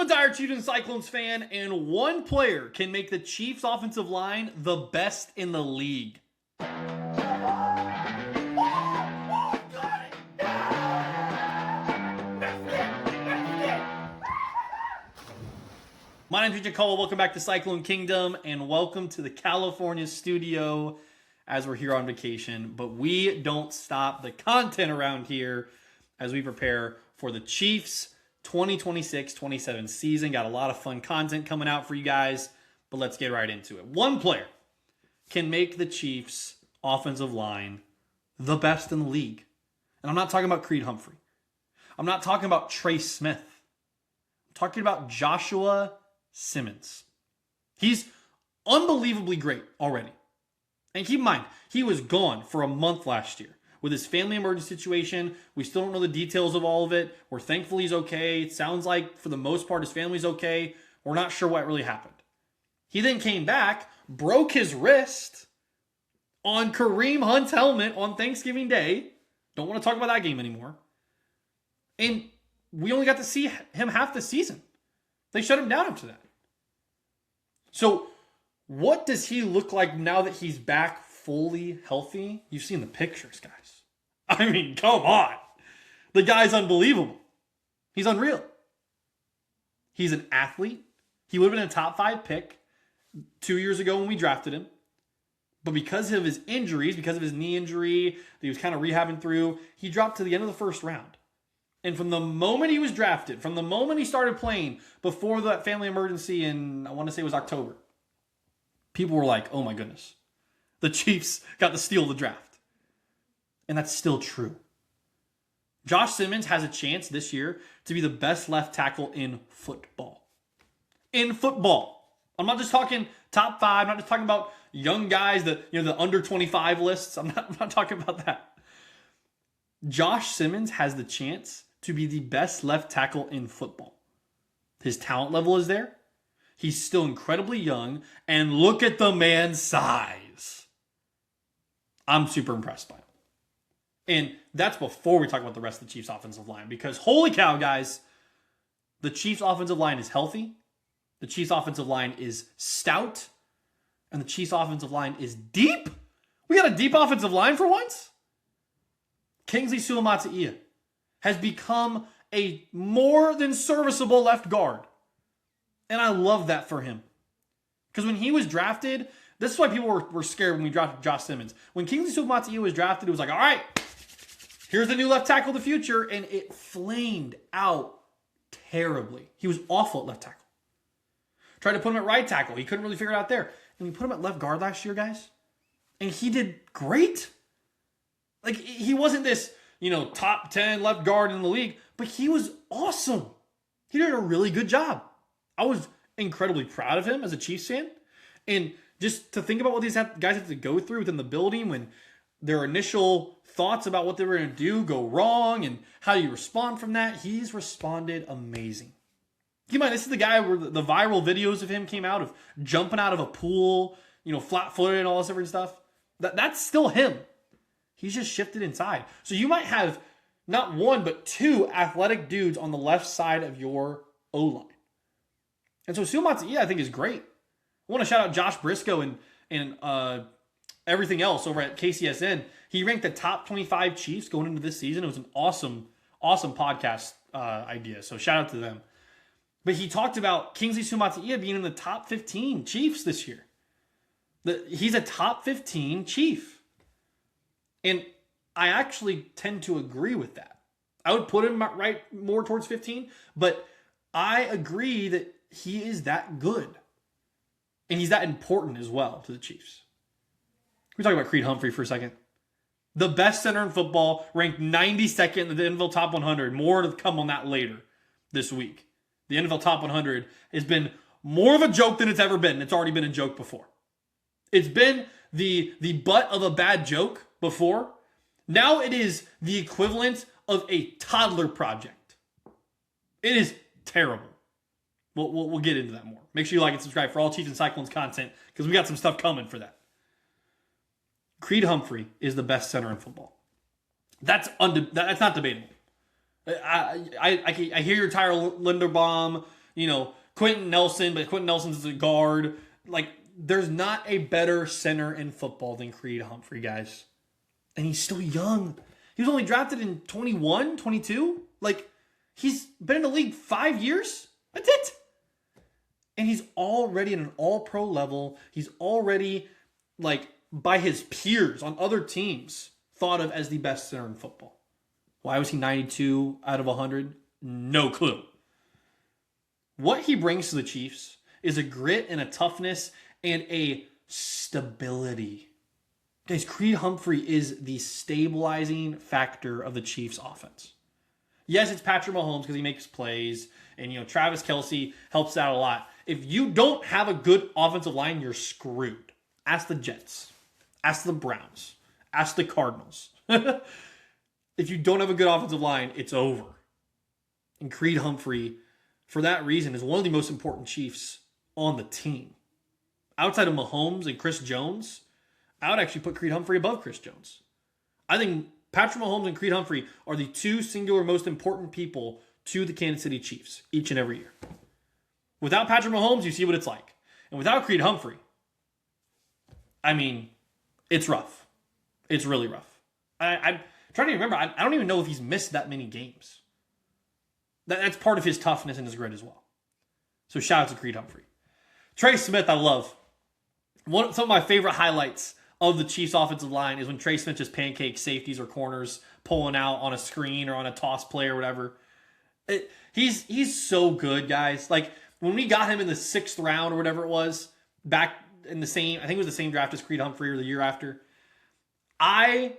Suamataia, Chiefs and Cyclones fan, and one player can make the Chiefs offensive line the best in the league. My name is Caldwell. Welcome back to Cyclone Kingdom, and welcome to the California studio as we're here on vacation. But we don't stop the content around here as we prepare for the Chiefs 2026-27 season. Got a lot of fun content coming out for you guys, but let's get right into it. One player can make the Chiefs offensive line the best in the league. And I'm not talking about Humphrey. I'm not talking about Trey Smith. I'm talking about Joshua Simmons. He's unbelievably great already. And keep in mind, he was gone for a month last year with his family emergency situation. We still don't know the details of all of it. We're thankful he's okay. It sounds like for the most part his family's okay. We're not sure what really happened. He then came back, broke his wrist on Kareem Hunt's helmet on Thanksgiving Day. Don't want to talk about that game anymore. And we only got to see him half the season. They shut him down after that. So what does he look like now that he's back fully healthy? You've seen the pictures, guys. I mean, come on. The guy's unbelievable. He's unreal. He's an athlete. He would have been a top 5 pick 2 years ago when we drafted him. But because of his injuries, because of his knee injury that he was kind of rehabbing through, he dropped to the end of the first round. And from the moment he was drafted, from the moment he started playing before that family emergency in, I want to say it was October, people were like, oh my goodness, the Chiefs got to steal the draft. And that's still true. Josh Simmons has a chance this year to be the best left tackle in football. In football. I'm not just talking top 5. I'm not just talking about young guys, the under 25 lists. I'm not talking about that. Josh Simmons has the chance to be the best left tackle in football. His talent level is there. He's still incredibly young. And look at the man's size. I'm super impressed by him. And that's before we talk about the rest of the Chiefs offensive line. Because holy cow, guys, the Chiefs offensive line is healthy. The Chiefs offensive line is stout. And the Chiefs offensive line is deep. We got a deep offensive line for once. Kingsley Suamataia has become a more than serviceable left guard. And I love that for him. Because when he was drafted, this is why people were scared when we drafted Josh Simmons. When Kingsley Suamataia was drafted, it was like, all right, here's the new left tackle of the future. And it flamed out terribly. He was awful at left tackle. Tried to put him at right tackle. He couldn't really figure it out there. And we put him at left guard last year, guys. And he did great. Like, he wasn't this, top 10 left guard in the league, but he was awesome. He did a really good job. I was incredibly proud of him as a Chiefs fan. And just to think about what these guys have to go through within the building when their initial thoughts about what they were going to do go wrong and how you respond from that, he's responded amazing. Keep in mind, this is the guy where the viral videos of him came out of jumping out of a pool, flat-footed and all this different stuff. That's still him. He's just shifted inside. So you might have not one, but 2 athletic dudes on the left side of your O-line. And so Suamataia, I think, is great. I want to shout out Josh Briscoe and everything else over at KCSN. He ranked the top 25 Chiefs going into this season. It was an awesome podcast idea. So shout out to them. But he talked about Kingsley Suamataia being in the top 15 Chiefs this year. He's a top 15 Chief. And I actually tend to agree with that. I would put him right more towards 15, but I agree that he is that good. And he's that important as well to the Chiefs. Can we talk about Humphrey for a second? The best center in football, ranked 92nd in the NFL Top 100. More to come on that later this week. The NFL Top 100 has been more of a joke than it's ever been. It's already been a joke before. It's been the butt of a bad joke before. Now it is the equivalent of a toddler project. It is terrible. We'll get into that more. Make sure you like and subscribe for all Chiefs and Cyclones content because we got some stuff coming for that. Humphrey is the best center in football. That's not debatable. I hear your Tyler Linderbaum, Quentin Nelson, but Quentin Nelson's a guard. Like, there's not a better center in football than Creed Humphrey, guys. And he's still young. He was only drafted in 21, 22. Like, he's been in the league 5 years. That's it. And he's already at an all-pro level. He's already, like, by his peers on other teams, thought of as the best center in football. Why was he 92 out of 100? No clue. What he brings to the Chiefs is a grit and a toughness and a stability. Guys, Creed Humphrey is the stabilizing factor of the Chiefs' offense. Yes, it's Patrick Mahomes because he makes plays, and Travis Kelce helps out a lot. If you don't have a good offensive line, you're screwed. Ask the Jets. Ask the Browns. Ask the Cardinals. If you don't have a good offensive line, it's over. And Creed Humphrey, for that reason, is one of the most important Chiefs on the team. Outside of Mahomes and Chris Jones, I would actually put Creed Humphrey above Chris Jones. I think Patrick Mahomes and Creed Humphrey are the two singular most important people to the Kansas City Chiefs each and every year. Without Patrick Mahomes, you see what it's like. And without Creed Humphrey, I mean, it's rough. It's really rough. I'm trying to remember. I don't even know if he's missed that many games. That's part of his toughness and his grit as well. So shout out to Creed Humphrey. Trey Smith, I love. Some of my favorite highlights of the Chiefs' offensive line is when Trey Smith just pancakes safeties or corners, pulling out on a screen or on a toss play or whatever. He's so good, guys. Like, when we got him in the 6th round or whatever it was, back in the same, I think it was the same draft as Creed Humphrey or the year after. I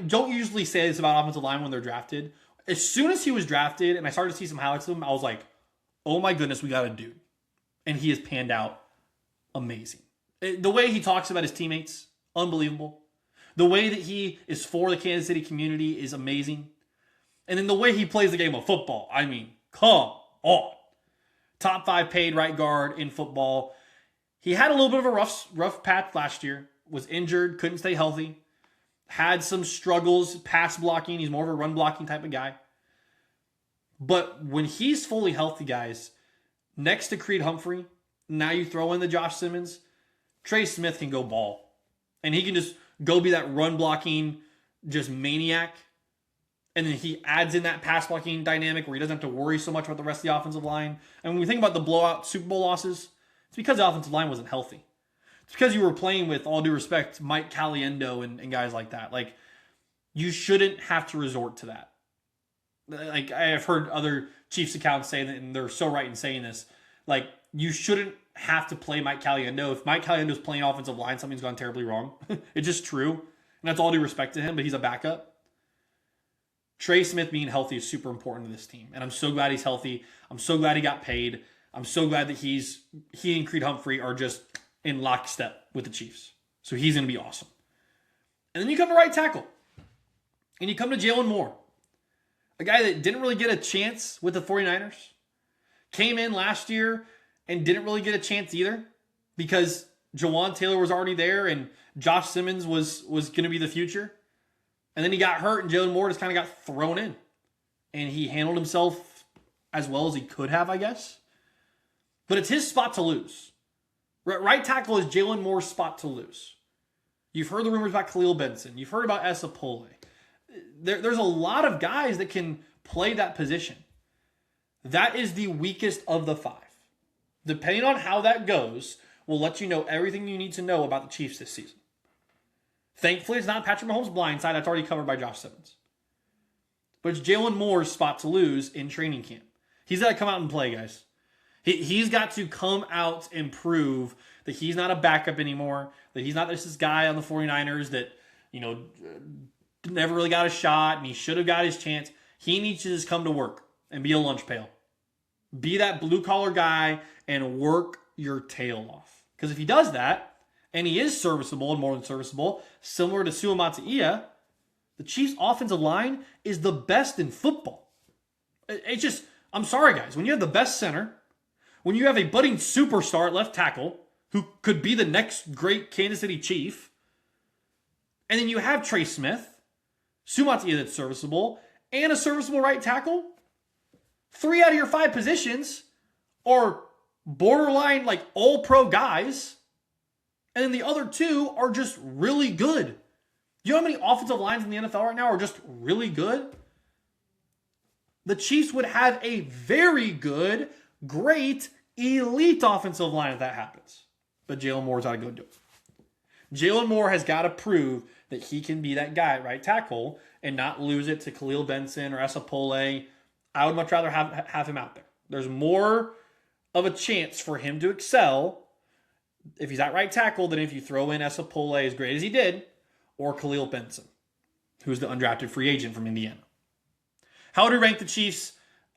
don't usually say this about offensive line when they're drafted. As soon as he was drafted and I started to see some highlights of him, I was like, oh my goodness, we got a dude. And he has panned out amazing. The way he talks about his teammates, unbelievable. The way that he is for the Kansas City community is amazing. And then the way he plays the game of football, I mean, come on. Top 5 paid right guard in football. He had a little bit of a rough patch last year. Was injured, couldn't stay healthy. Had some struggles pass blocking. He's more of a run blocking type of guy. But when he's fully healthy, guys, next to Creed Humphrey, now you throw in the Josh Simmons, Trey Smith can go ball. And he can just go be that run blocking just maniac. And then he adds in that pass blocking dynamic where he doesn't have to worry so much about the rest of the offensive line. And when we think about the blowout Super Bowl losses, it's because the offensive line wasn't healthy. It's because you were playing with, all due respect, Mike Caliendo and guys like that. Like, you shouldn't have to resort to that. Like, I've heard other Chiefs accounts say that, and they're so right in saying this. Like, you shouldn't have to play Mike Caliendo. If Mike Caliendo's playing offensive line, something's gone terribly wrong. It's just true. And that's all due respect to him, but he's a backup. Trey Smith being healthy is super important to this team. And I'm so glad he's healthy. I'm so glad he got paid. I'm so glad that he and Creed Humphrey are just in lockstep with the Chiefs. So he's going to be awesome. And then you come to right tackle. And you come to Jaylon Moore. A guy that didn't really get a chance with the 49ers. Came in last year and didn't really get a chance either. Because Jawan Taylor was already there and Josh Simmons was going to be the future. And then he got hurt and Jaylon Moore just kind of got thrown in. And he handled himself as well as he could have, I guess. But it's his spot to lose. Right tackle is Jaylon Moore's spot to lose. You've heard the rumors about Khalil Benson. You've heard about Esapole. There's a lot of guys that can play that position. That is the weakest of the 5. Depending on how that goes, will let you know everything you need to know about the Chiefs this season. Thankfully, it's not Patrick Mahomes' blind side. That's already covered by Josh Simmons. But it's Jaylon Moore's spot to lose in training camp. He's got to come out and play, guys. He's got to come out and prove that he's not a backup anymore, that he's not just this guy on the 49ers that, never really got a shot and he should have got his chance. He needs to just come to work and be a lunch pail. Be that blue-collar guy and work your tail off. Because if he does that, and he is serviceable and more than serviceable, similar to Suamataia, the Chiefs' offensive line is the best in football. It's just, I'm sorry, guys. When you have the best center, when you have a budding superstar at left tackle who could be the next great Kansas City Chief, and then you have Trey Smith, Suamataia that's serviceable, and a serviceable right tackle, 3 out of your 5 positions are borderline like all-pro guys, and then the other 2 are just really good. Do you know how many offensive lines in the NFL right now are just really good? The Chiefs would have a very good, great, elite offensive line if that happens. But Jaylon Moore's got to go do it. Jaylon Moore has got to prove that he can be that guy at right tackle and not lose it to Khalil Benson or Esapole. I would much rather have him out there. There's more of a chance for him to excel if he's at right tackle than if you throw in Esapole as great as he did or Khalil Benson, who's the undrafted free agent from Indiana. How would we rank the Chiefs'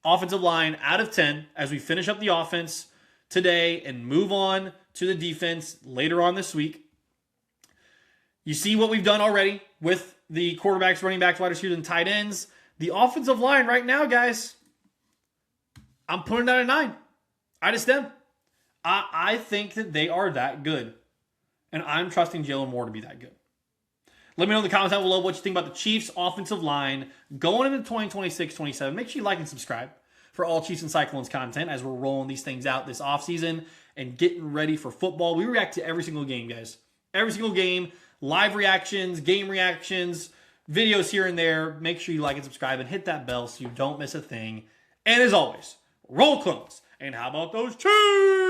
offensive line out of 10 as we finish up the offense today and move on to the defense later on this week? You see what we've done already with the quarterbacks, running backs, wide receivers, and tight ends. The offensive line right now, guys, I'm putting it at a 9. I just am. I think that they are that good. And I'm trusting Jaylon Moore to be that good. Let me know in the comments down below what you think about the Chiefs' offensive line going into 2026-27. Make sure you like and subscribe for all Chiefs and Cyclones content as we're rolling these things out this offseason and getting ready for football. We react to every single game, guys. Every single game. Live reactions, game reactions, videos here and there. Make sure you like and subscribe and hit that bell so you don't miss a thing. And as always, roll clones. And how about those Chiefs?